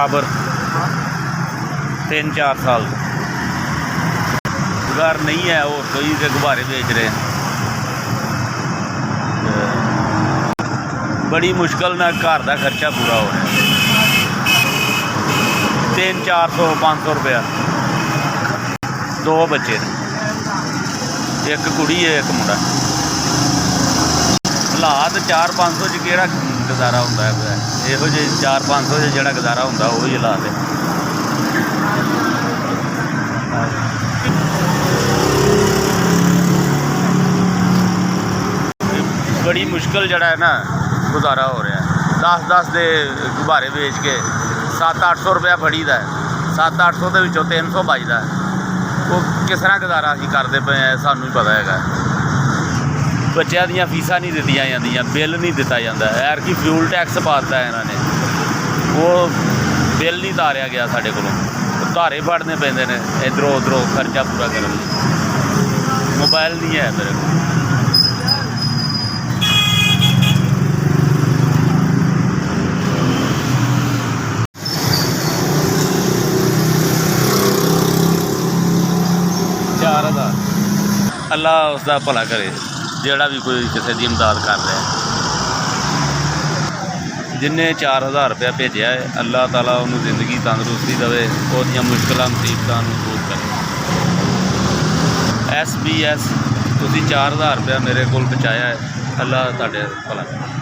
साबर 3-4 साल घर नहीं है, और कोई के गुब्बारे बेच रहे हैं। बड़ी मुश्किल ना घर का खर्चा पूरा हो रहा है। 300-400-500 रुपया। 2 बच्चे ने, एक कुड़ी है एक मुंडा। हालात 400-500 च केड़ा गुजारा होंदा है? इहो जे 400-500 च जेड़ा गुजारा होंदा वही हालात है। बड़ी मुश्किल जड़ा है ना गुजारा हो रहा है। 10-10 के गुब्बारे बेच के 700-800 रुपया फड़ीदा है। 700-800 के विचों 300 बचता है। वो किस तरह गुजारा असीं करदे पे हैं सानू ही पता है। बच्चों दी फीसां नहीं दित्तियां जांदियां, बिल नहीं दिता जाता। एरकी फ्यूल टैक्स पाता है इन्होंने, वो बिल नहीं तारिया गया साढ़े कोलों। धारे फड़ने पैंदे ने इधरों उधरों खर्चा पूरा करने। मोबाइल नहीं है मेरे को। अल्लाह उसका भला करे जोड़ा भी कोई किसी की इमदाद कर रहा है। जिन्हें 4000 रुपया भेजा है, अल्लाह ताला उन्होंने जिंदगी तंदुरुस्ती देवे, उसदियां मुश्किलां मुसीबतां दूर करे। SBS तुसीं 4000 रुपया मेरे को बचाया है, अल्लाह तुहाडे भला करे।